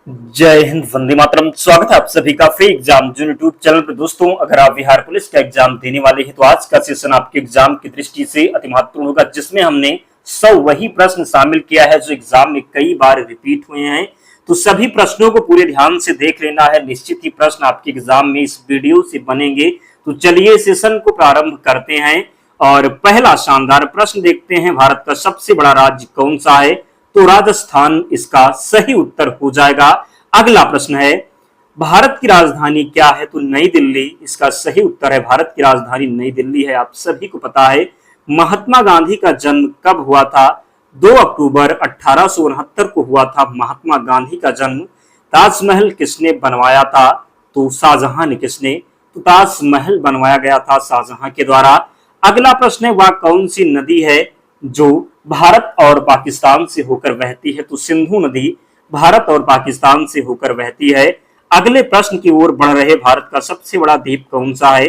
जय हिंद, वंदे मातरम। स्वागत है आप सभी का फ्री एग्जाम जो यूट्यूब चैनल पर। दोस्तों, अगर आप बिहार पुलिस का एग्जाम देने वाले हैं तो आज का सेशन आपके एग्जाम की दृष्टि से अति महत्वपूर्ण होगा, जिसमें हमने 100 वही प्रश्न शामिल किया है जो एग्जाम में कई बार रिपीट हुए हैं। तो सभी प्रश्नों को पूरे ध्यान से देख लेना है। निश्चित ही प्रश्न आपके एग्जाम में इस वीडियो से बनेंगे। तो चलिए सेशन को प्रारंभ करते हैं और पहला शानदार प्रश्न देखते हैं। भारत का सबसे बड़ा राज्य कौन सा है? तो राजस्थान इसका सही उत्तर हो जाएगा। अगला प्रश्न है, भारत की राजधानी क्या है? तो नई दिल्ली इसका सही उत्तर है। भारत की राजधानी नई दिल्ली है, आप सभी को पता है। महात्मा गांधी का जन्म कब हुआ था? 2 अक्टूबर 1869 को हुआ था महात्मा गांधी का जन्म। ताजमहल किसने बनवाया था? तो शाहजहां ने। किसने? तो ताजमहल बनवाया गया था शाहजहां के द्वारा। अगला प्रश्न है, वह कौन सी नदी है जो भारत और पाकिस्तान से होकर बहती है? तो सिंधु नदी भारत और पाकिस्तान से होकर बहती है। अगले प्रश्न की ओर बढ़ रहे, भारत का सबसे बड़ा द्वीप कौन सा है?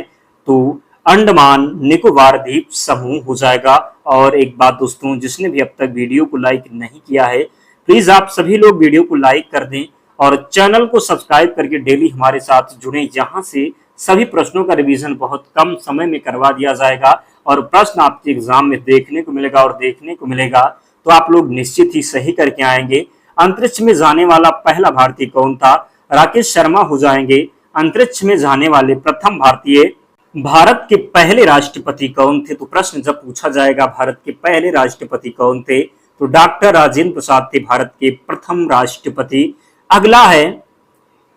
तो अंडमान निकोबार द्वीप समूह हो जाएगा। और एक बात दोस्तों, जिसने भी अब तक वीडियो को लाइक नहीं किया है, प्लीज आप सभी लोग वीडियो को लाइक कर दें और चैनल को सब्सक्राइब करके डेली हमारे साथ जुड़े। यहाँ से सभी प्रश्नों का रिवीजन बहुत कम समय में करवा दिया जाएगा और प्रश्न आपके एग्जाम में देखने को मिलेगा तो आप लोग निश्चित ही सही करके आएंगे। अंतरिक्ष में जाने वाला पहला भारतीय कौन था? राकेश शर्मा हो जाएंगे अंतरिक्ष में जाने वाले प्रथम भारतीय। भारत के पहले राष्ट्रपति कौन थे? तो प्रश्न जब पूछा जाएगा भारत के पहले राष्ट्रपति कौन थे, तो डॉक्टर राजेंद्र प्रसाद थे भारत के प्रथम राष्ट्रपति। अगला है,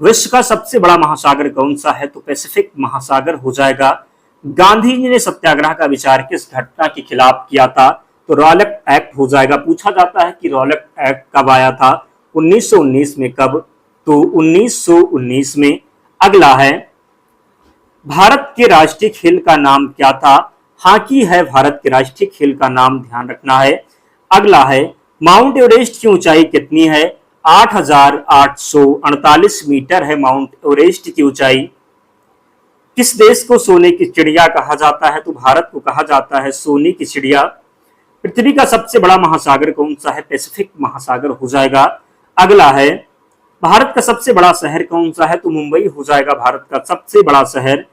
विश्व का सबसे बड़ा महासागर कौन सा है? तो पैसिफिक महासागर हो जाएगा। गांधी जी ने सत्याग्रह का विचार किस घटना के खिलाफ किया था? तो रॉलेट एक्ट हो जाएगा। पूछा जाता है कि रॉलेट एक्ट कब आया था? 1919 में। कब? तो 1919 में। अगला है, भारत के राष्ट्रीय खेल का नाम क्या था? हॉकी है भारत के राष्ट्रीय खेल का नाम, ध्यान रखना है। अगला है, माउंट एवरेस्ट की ऊंचाई कितनी है? 8,848 मीटर है माउंट एवरेस्ट की ऊंचाई। किस देश को सोने की चिड़िया कहा जाता है? तो भारत को कहा जाता है सोने की चिड़िया। पृथ्वी का सबसे बड़ा महासागर कौन सा है? पैसिफिक महासागर हो जाएगा। अगला है, भारत का सबसे बड़ा शहर कौन सा है? तो मुंबई हो जाएगा भारत का सबसे बड़ा शहर।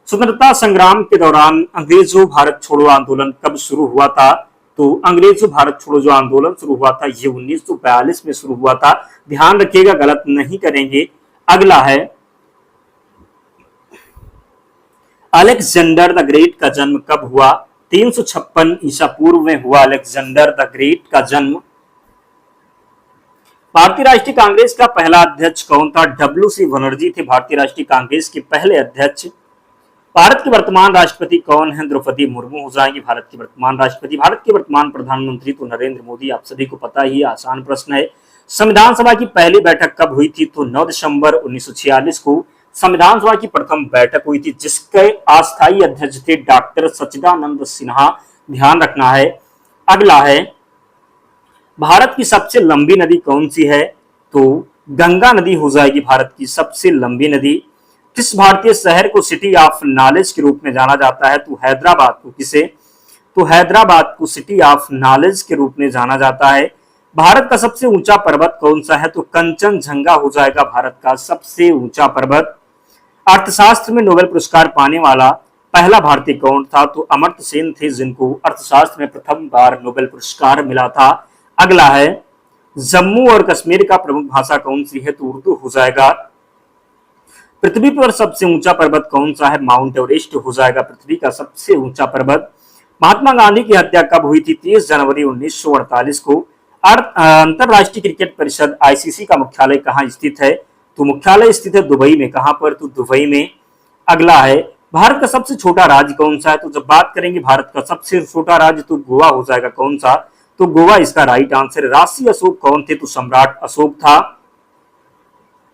स्वतंत्रता संग्राम के दौरान अंग्रेजों भारत छोड़ो आंदोलन कब शुरू हुआ था? तो अंग्रेजों भारत छोड़ो जो आंदोलन शुरू हुआ था ये 1942 में शुरू हुआ था। ध्यान रखिएगा, गलत नहीं करेंगे। अगला है, अलेक्जेंडर द ग्रेट का जन्म कब हुआ? 356 ईसा पूर्व में हुआ अलेक्जेंडर द ग्रेट का जन्म। भारतीय राष्ट्रीय कांग्रेस का पहला अध्यक्ष कौन था? डब्ल्यू.सी. बनर्जी थे भारतीय राष्ट्रीय कांग्रेस के पहले अध्यक्ष। भारत के वर्तमान राष्ट्रपति कौन है? द्रौपदी मुर्मू हो जाएंगी भारत की वर्तमान राष्ट्रपति। भारत के वर्तमान प्रधानमंत्री तो नरेंद्र मोदी, आप सभी को पता ही, आसान प्रश्न है। संविधान सभा की पहली बैठक कब हुई थी? तो 9 दिसंबर 1946 को संविधान सभा की प्रथम बैठक हुई थी, जिसके अस्थायी अध्यक्ष थे डॉक्टर सच्चिदानंद सिन्हा, ध्यान रखना है। अगला है, भारत की सबसे लंबी नदी कौन सी है? तो गंगा नदी हो जाएगी भारत की सबसे लंबी नदी। किस भारतीय शहर को सिटी ऑफ नॉलेज के रूप में जाना जाता है? तो हैदराबाद को। किसे? तो हैदराबाद को सिटी ऑफ नॉलेज के रूप में जाना जाता है। भारत का सबसे ऊंचा पर्वत कौन सा है? तो कंचनजंगा हो जाएगा भारत का सबसे ऊंचा पर्वत। अर्थशास्त्र में नोबेल पुरस्कार पाने वाला पहला भारतीय कौन था? तो अमर्त्य सेन थे, जिनको अर्थशास्त्र में प्रथम बार नोबेल पुरस्कार मिला था। अगला है, जम्मू और कश्मीर का प्रमुख भाषा कौन सी है? तो उर्दू हो जाएगा। पृथ्वी पर सबसे ऊंचा पर्वत कौन सा है? माउंट एवरेस्ट हो जाएगा पृथ्वी का सबसे ऊंचा पर्वत। महात्मा गांधी की हत्या कब हुई थी? 30 जनवरी 1948 को। अंतरराष्ट्रीय क्रिकेट परिषद आईसीसी का मुख्यालय कहाँ स्थित है? तो मुख्यालय स्थित है दुबई में। कहां पर? तो दुबई में। अगला है, भारत का सबसे छोटा राज्य कौन सा है? तो जब बात करेंगे भारत का सबसे छोटा राज्य तो गोवा हो जाएगा। कौन सा? तो गोवा इसका राइट आंसर। राष्ट्रीय अशोक कौन थे? तो सम्राट अशोक था।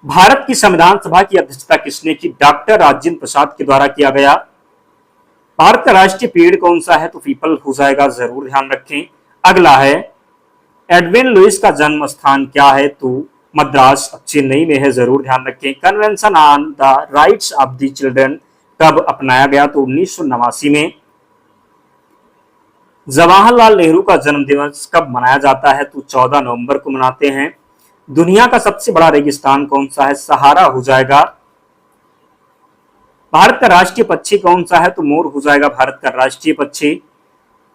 भारत की संविधान सभा की अध्यक्षता किसने की? डॉक्टर राजेंद्र प्रसाद के द्वारा किया गया। भारत का राष्ट्रीय पेड़ कौन सा है? तो पीपल हो जाएगा, जरूर ध्यान रखें। अगला है, एडविन लुइस का जन्म स्थान क्या है? तो मद्रास चेन्नई में है, जरूर ध्यान रखें। Convention on the rights of the children कब अपनाया गया? तो 1989 में। जवाहरलाल नेहरू का जन्म दिवस कब मनाया जाता है? तो 14 नवंबर को मनाते हैं। दुनिया का सबसे बड़ा रेगिस्तान कौन सा है? सहारा हो जाएगा। भारत का राष्ट्रीय पक्षी कौन सा है? तो मोर हो जाएगा भारत का राष्ट्रीय पक्षी।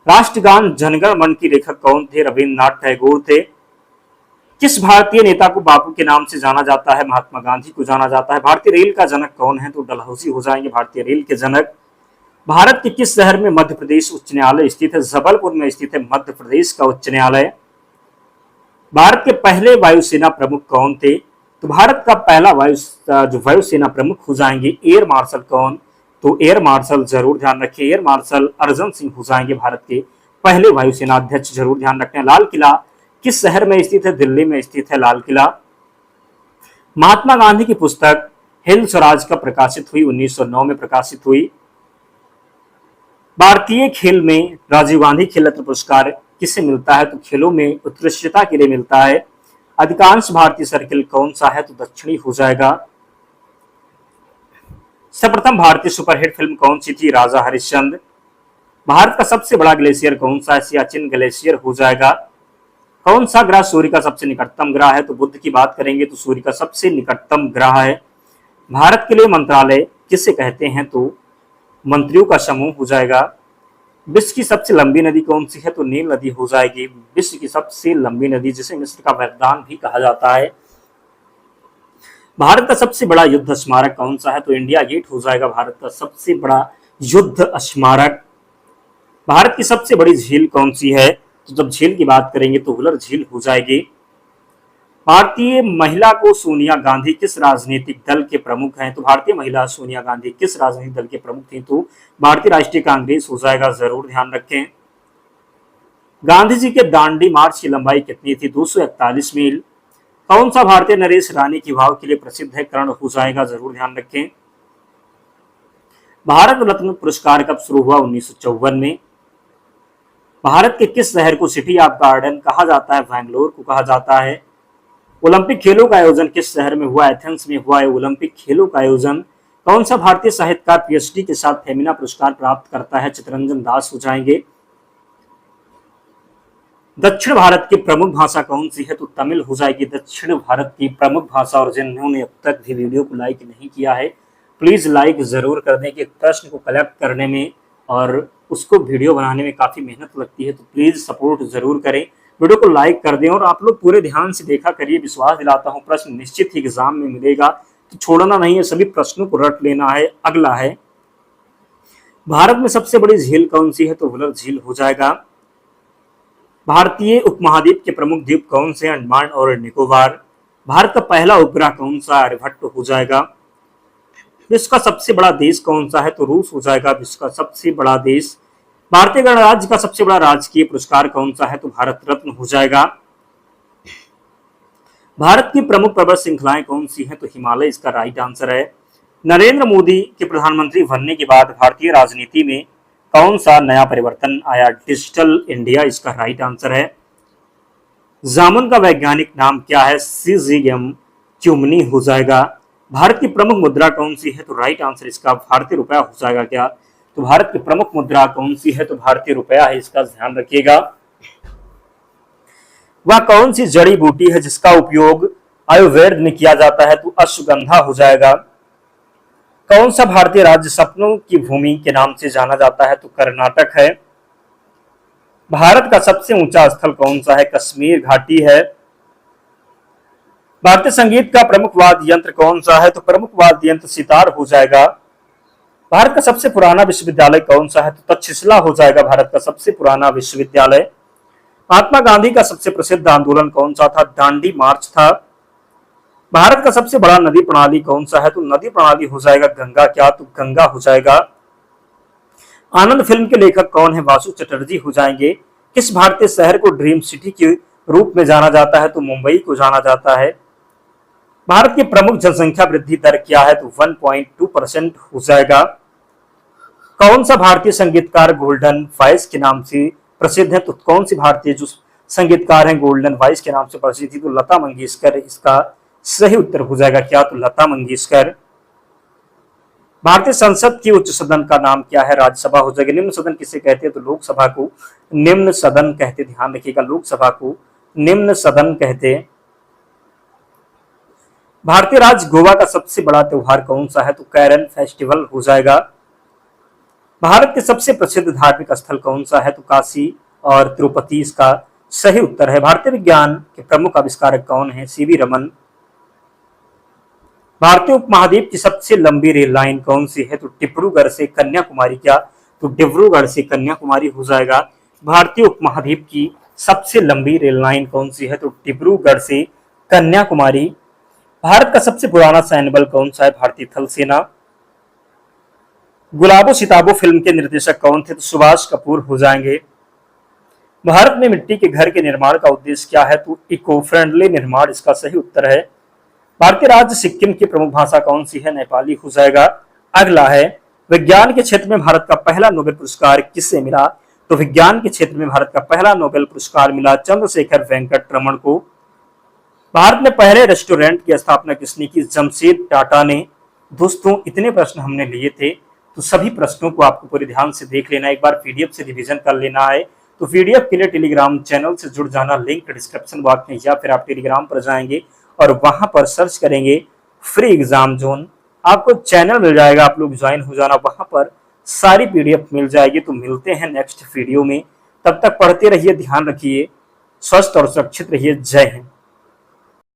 राष्ट्रगान जनगण मन के लेखक कौन थे? रविन्द्रनाथ टैगोर थे। किस भारतीय नेता को बापू के नाम से जाना जाता है? महात्मा गांधी को जाना जाता है। भारतीय रेल का जनक कौन है? तो डलहौजी हो जाएंगे भारतीय रेल के जनक। भारत के किस शहर में मध्य प्रदेश उच्च न्यायालय स्थित है? जबलपुर में स्थित है मध्य प्रदेश का उच्च न्यायालय। भारत के पहले वायुसेना प्रमुख कौन थे? तो भारत का पहला वायुसेना प्रमुख हो जाएंगे एयर मार्शल कौन? तो एयर मार्शल जरूर ध्यान रखिए, एयर मार्शल अर्जन सिंह हो जाएंगे भारत के पहले वायुसेना अध्यक्ष, जरूर ध्यान रखना। लाल किला किस शहर में स्थित है? दिल्ली में स्थित है लाल किला। महात्मा गांधी की पुस्तक हिंद स्वराज कब प्रकाशित हुई? 1909 में प्रकाशित हुई। भारतीय खेल में राजीव गांधी खेल रत्न पुरस्कार किसे मिलता है? तो खेलों में उत्कृष्टता के लिए मिलता है। अधिकांश भारतीय सर्किल कौन सा है? तो दक्षिणी हो जाएगा। सर्वप्रथम भारतीय सुपरहिट फिल्म कौन सी थी? राजा हरिश्चंद्र। भारत का सबसे बड़ा ग्लेशियर कौन सा है? सियाचिन ग्लेशियर हो जाएगा। कौन सा ग्रह सूर्य का सबसे निकटतम ग्रह है? तो बुध की बात करेंगे तो सूर्य का सबसे निकटतम ग्रह है। भारत के लिए मंत्रालय किसे कहते हैं? तो मंत्रियों का समूह हो जाएगा। विश्व की सबसे लंबी नदी कौन सी है? तो नील नदी हो जाएगी विश्व की सबसे लंबी नदी, जिसे मिस्र का वरदान भी कहा जाता है। भारत का सबसे बड़ा युद्ध स्मारक कौन सा है? तो इंडिया गेट हो जाएगा भारत का सबसे बड़ा युद्ध स्मारक। भारत की सबसे बड़ी झील कौन सी है? तो जब झील की बात करेंगे तो हुलर झील हो जाएगी। भारतीय महिला को सोनिया गांधी किस राजनीतिक दल के प्रमुख हैं? तो भारतीय महिला सोनिया गांधी किस राजनीतिक दल के प्रमुख थी? तो भारतीय राष्ट्रीय कांग्रेस हो जाएगा, जरूर ध्यान रखें। गांधी जी के दांडी मार्च की लंबाई कितनी थी? 241 मील। कौन सा भारतीय नरेश रानी की वाव के लिए प्रसिद्ध है? कर्ण हो जाएगा, जरूर ध्यान रखें। भारत रत्न पुरस्कार कब शुरू हुआ? 1954 में। भारत के किस शहर को सिटी ऑफ गार्डन कहा जाता है? बैंगलोर को कहा जाता है। ओलंपिक खेलों का आयोजन किस शहर में हुआ? एथेंस में हुआ है ओलंपिक खेलों का आयोजन। कौन सा भारतीय साहित्यकार पीएचडी के साथ फेमिना पुरस्कार प्राप्त करता है? चित्तरंजन दास हो जाएंगे। दक्षिण भारत की प्रमुख भाषा कौन सी है? तो तमिल हो जाएगी दक्षिण भारत की प्रमुख भाषा। और जिन्होंने अब तक भी वीडियो को लाइक नहीं किया है, प्लीज लाइक जरूर कर दें कि प्रश्न को कलेक्ट करने में और उसको वीडियो बनाने में काफी मेहनत लगती है, तो प्लीज सपोर्ट जरूर करें, वीडियो को लाइक कर दें और आप लोग पूरे ध्यान से देखा करिए। विश्वास दिलाता हूं प्रश्न निश्चित ही एग्जाम में मिलेगा, तो छोड़ना नहीं है, सभी प्रश्नों को रट लेना है। अगला है, भारत में सबसे बड़ी झील कौन सी है? तो व्हलर झील हो जाएगा। भारतीय उपमहाद्वीप के प्रमुख द्वीप कौन से? अंडमान और निकोबार। भारत का पहला उपग्रह कौन सा? आर्यभट्ट हो जाएगा। विश्व का सबसे बड़ा देश कौन सा है? तो रूस हो जाएगा विश्व का सबसे बड़ा देश। भारतीय गणराज्य का सबसे बड़ा राजकीय पुरस्कार कौन सा है? तो भारत रत्न हो जाएगा। भारत की प्रमुख पर्वत श्रृंखलाएं कौन सी हैं? तो हिमालय इसका राइट आंसर है। नरेंद्र मोदी के प्रधानमंत्री बनने के बाद भारतीय राजनीति में कौन सा नया परिवर्तन आया? डिजिटल इंडिया इसका राइट आंसर है। जामुन का वैज्ञानिक नाम क्या है? सीजियम च्युमनी हो जाएगा। भारत की प्रमुख मुद्रा कौन सी है? तो राइट आंसर इसका भारतीय रुपया हो जाएगा। क्या तो भारत की प्रमुख मुद्रा कौन सी है? तो भारतीय रुपया है, इसका ध्यान रखिएगा। वह कौन सी जड़ी बूटी है जिसका उपयोग आयुर्वेद में किया जाता है? तो अश्वगंधा हो जाएगा। कौन सा भारतीय राज्य सपनों की भूमि के नाम से जाना जाता है? तो कर्नाटक है। भारत का सबसे ऊंचा स्थल कौन सा है? कश्मीर घाटी है। भारतीय संगीत का प्रमुख वाद्य यंत्र कौन सा है? तो प्रमुख वाद्य यंत्र सितार हो जाएगा। भारत का सबसे पुराना विश्वविद्यालय कौन सा है? तो तक्षशिला हो जाएगा भारत का सबसे पुराना विश्वविद्यालय। महात्मा गांधी का सबसे प्रसिद्ध आंदोलन कौन सा था? दांडी मार्च था। भारत का सबसे बड़ा नदी प्रणाली कौन सा है? तो नदी प्रणाली हो जाएगा गंगा। क्या तो गंगा हो जाएगा। आनंद फिल्म के लेखक कौन है? वासु चटर्जी हो जाएंगे। किस भारतीय शहर को ड्रीम सिटी के रूप में जाना जाता है? तो मुंबई को जाना जाता है। भारत की प्रमुख जनसंख्या वृद्धि दर क्या है? तो 1.2% हो जाएगा। कौन सा भारतीय संगीतकार गोल्डन वॉइस के नाम से प्रसिद्ध है? तो कौन सी भारतीय जो संगीतकार हैं गोल्डन वॉइस के नाम से प्रसिद्ध थी? तो लता मंगेशकर इसका सही उत्तर हो जाएगा। क्या तो लता मंगेशकर। भारतीय संसद की उच्च सदन का नाम क्या है? राज्यसभा हो जाएगा। निम्न सदन किसे कहते हैं? तो लोकसभा को निम्न सदन कहते। ध्यान रखिएगा, लोकसभा को निम्न सदन कहते। भारतीय राज्य गोवा का सबसे बड़ा त्योहार कौन सा है? तो कैरन फेस्टिवल हो जाएगा। भारत के सबसे प्रसिद्ध धार्मिक स्थल कौन सा है? तो काशी और तिरुपति इसका सही उत्तर है। भारतीय विज्ञान के प्रमुख आविष्कारक कौन है? सीवी रमन। भारतीय उपमहाद्वीप की सबसे लंबी रेल लाइन कौन सी है? तो डिब्रूगढ़ से कन्याकुमारी। क्या? तो डिब्रूगढ़ से कन्याकुमारी हो जाएगा। भारतीय उपमहाद्वीप की सबसे लंबी रेल लाइन कौन सी है? तो डिब्रूगढ़ से कन्याकुमारी। भारत का सबसे पुराना सैन्य बल कौन सा है? भारतीय थल सेना। गुलाबो सिताबो फिल्म के निर्देशक कौन थे? तो सुभाष कपूर हो जाएंगे। भारत में मिट्टी के घर के निर्माण का उद्देश्य क्या है? तो इको फ्रेंडली निर्माण इसका सही उत्तर है। भारतीय राज्य सिक्किम की प्रमुख भाषा कौन सी है? नेपाली हो जाएगा। अगला है, विज्ञान के क्षेत्र में भारत का पहला नोबेल पुरस्कार किसे मिला? तो विज्ञान के क्षेत्र में भारत का पहला नोबेल पुरस्कार मिला चंद्रशेखर वेंकट रमन को। भारत में पहले रेस्टोरेंट की स्थापना किसने की? जमशेद टाटा ने। दोस्तों, इतने प्रश्न हमने लिए थे, तो सभी प्रश्नों को आपको पूरे ध्यान से देख लेना, एक बार पीडीएफ से रिवीजन कर लेना है। तो पीडीएफ के लिए टेलीग्राम चैनल से जुड़ जाना, लिंक डिस्क्रिप्शन बॉक्स में, या फिर आप टेलीग्राम पर जाएंगे और वहां पर सर्च करेंगे फ्री एग्जाम जोन, आपको चैनल मिल जाएगा, आप लोग ज्वाइन हो जाना, वहां पर सारी पीडीएफ मिल जाएगी। तो मिलते हैं नेक्स्ट वीडियो में, तब तक पढ़ते रहिए, ध्यान रखिए, स्वस्थ और सुरक्षित रहिए। जय हिंद।